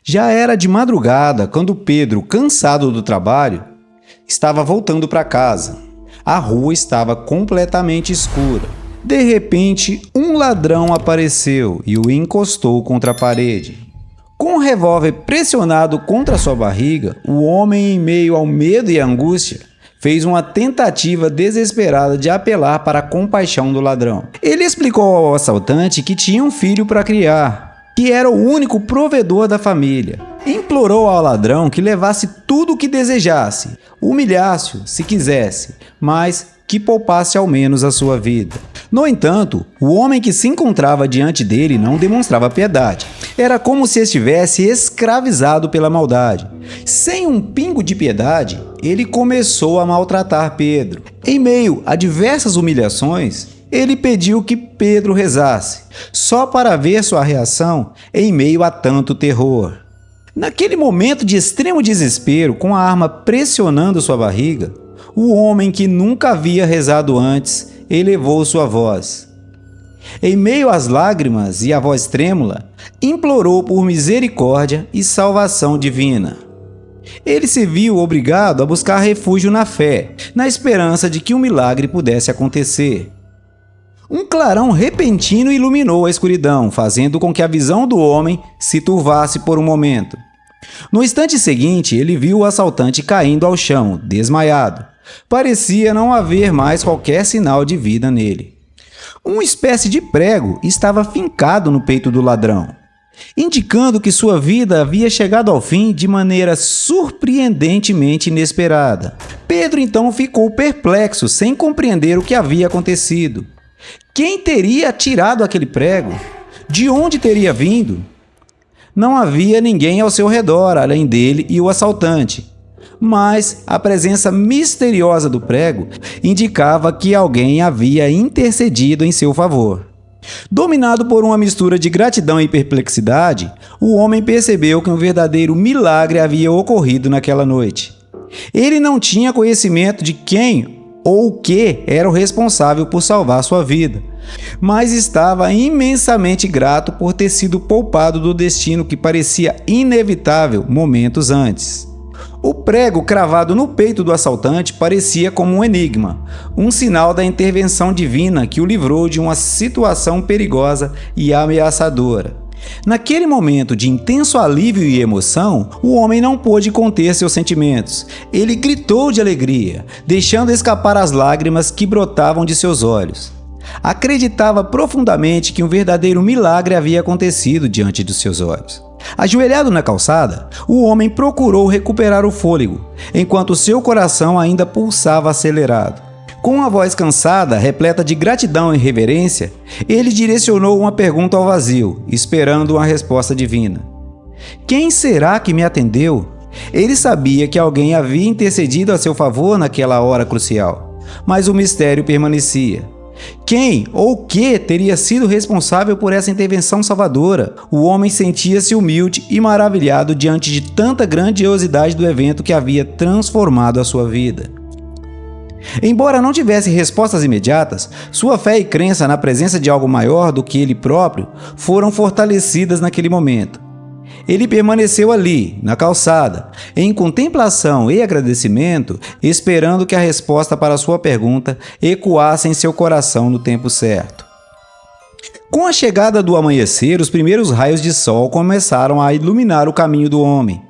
Já era de madrugada quando Pedro, cansado do trabalho, estava voltando para casa. A rua estava completamente escura. De repente, um ladrão apareceu e o encostou contra a parede. Com o revólver pressionado contra sua barriga, o homem, em meio ao medo e à angústia, fez uma tentativa desesperada de apelar para a compaixão do ladrão. Ele explicou ao assaltante que tinha um filho para criar, que era o único provedor da família. Implorou ao ladrão que levasse tudo o que desejasse, humilhasse-o se quisesse, mas que poupasse ao menos a sua vida. No entanto, o homem que se encontrava diante dele não demonstrava piedade. Era como se estivesse escravizado pela maldade. Sem um pingo de piedade, ele começou a maltratar Pedro. Em meio a diversas humilhações, ele pediu que Pedro rezasse, só para ver sua reação em meio a tanto terror. Naquele momento de extremo desespero, com a arma pressionando sua barriga, o homem que nunca havia rezado antes elevou sua voz. Em meio às lágrimas e a voz trêmula, implorou por misericórdia e salvação divina. Ele se viu obrigado a buscar refúgio na fé, na esperança de que um milagre pudesse acontecer. Um clarão repentino iluminou a escuridão, fazendo com que a visão do homem se turvasse por um momento. No instante seguinte, ele viu o assaltante caindo ao chão, desmaiado. Parecia não haver mais qualquer sinal de vida nele. Uma espécie de prego estava fincado no peito do ladrão, indicando que sua vida havia chegado ao fim de maneira surpreendentemente inesperada. Pedro então ficou perplexo, sem compreender o que havia acontecido. Quem teria atirado aquele prego? De onde teria vindo? Não havia ninguém ao seu redor, além dele e o assaltante. Mas a presença misteriosa do prego indicava que alguém havia intercedido em seu favor. Dominado por uma mistura de gratidão e perplexidade, o homem percebeu que um verdadeiro milagre havia ocorrido naquela noite. Ele não tinha conhecimento de quem ou o que era o responsável por salvar sua vida, mas estava imensamente grato por ter sido poupado do destino que parecia inevitável momentos antes. O prego cravado no peito do assaltante parecia como um enigma, um sinal da intervenção divina que o livrou de uma situação perigosa e ameaçadora. Naquele momento de intenso alívio e emoção, o homem não pôde conter seus sentimentos. Ele gritou de alegria, deixando escapar as lágrimas que brotavam de seus olhos. Acreditava profundamente que um verdadeiro milagre havia acontecido diante dos seus olhos. Ajoelhado na calçada, o homem procurou recuperar o fôlego, enquanto seu coração ainda pulsava acelerado. Com a voz cansada, repleta de gratidão e reverência, ele direcionou uma pergunta ao vazio, esperando uma resposta divina. Quem será que me atendeu? Ele sabia que alguém havia intercedido a seu favor naquela hora crucial, mas o mistério permanecia. Quem ou o que teria sido responsável por essa intervenção salvadora? O homem sentia-se humilde e maravilhado diante de tanta grandiosidade do evento que havia transformado a sua vida. Embora não tivesse respostas imediatas, sua fé e crença na presença de algo maior do que ele próprio foram fortalecidas naquele momento. Ele permaneceu ali, na calçada, em contemplação e agradecimento, esperando que a resposta para sua pergunta ecoasse em seu coração no tempo certo. Com a chegada do amanhecer, os primeiros raios de sol começaram a iluminar o caminho do homem,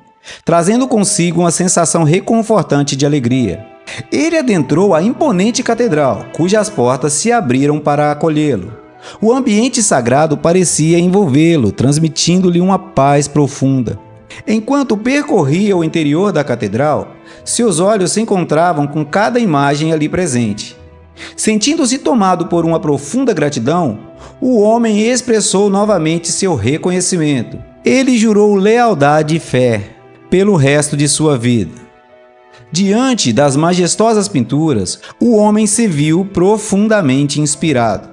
trazendo consigo uma sensação reconfortante de alegria. Ele adentrou a imponente catedral, cujas portas se abriram para acolhê-lo. O ambiente sagrado parecia envolvê-lo, transmitindo-lhe uma paz profunda. Enquanto percorria o interior da catedral, seus olhos se encontravam com cada imagem ali presente. Sentindo-se tomado por uma profunda gratidão, o homem expressou novamente seu reconhecimento. Ele jurou lealdade e fé pelo resto de sua vida. Diante das majestosas pinturas, o homem se viu profundamente inspirado.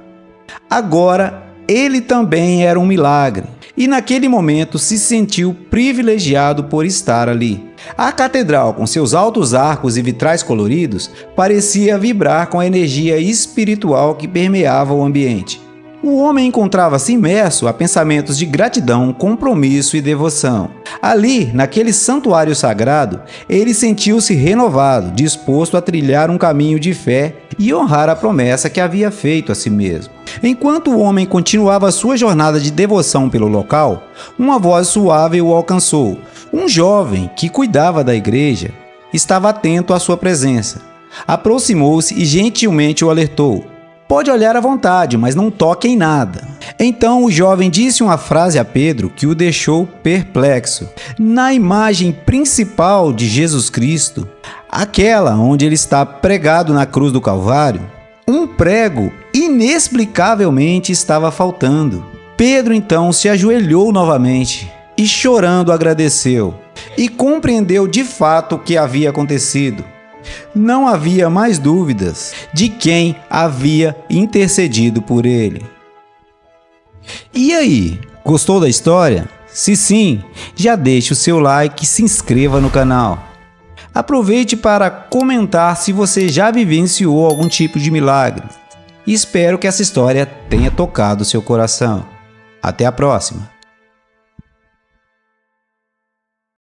Agora, ele também era um milagre, e naquele momento se sentiu privilegiado por estar ali. A catedral, com seus altos arcos e vitrais coloridos, parecia vibrar com a energia espiritual que permeava o ambiente. O homem encontrava-se imerso a pensamentos de gratidão, compromisso e devoção. Ali, naquele santuário sagrado, ele sentiu-se renovado, disposto a trilhar um caminho de fé e honrar a promessa que havia feito a si mesmo. Enquanto o homem continuava sua jornada de devoção pelo local, uma voz suave o alcançou. Um jovem que cuidava da igreja estava atento à sua presença. Aproximou-se e gentilmente o alertou. Pode olhar à vontade, mas não toque em nada. Então o jovem disse uma frase a Pedro que o deixou perplexo. Na imagem principal de Jesus Cristo, aquela onde ele está pregado na cruz do Calvário, um prego inexplicavelmente estava faltando. Pedro então se ajoelhou novamente e chorando agradeceu e compreendeu de fato o que havia acontecido. Não havia mais dúvidas de quem havia intercedido por ele. E aí, gostou da história? Se sim, já deixe o seu like e se inscreva no canal. Aproveite para comentar se você já vivenciou algum tipo de milagre. E espero que essa história tenha tocado seu coração. Até a próxima!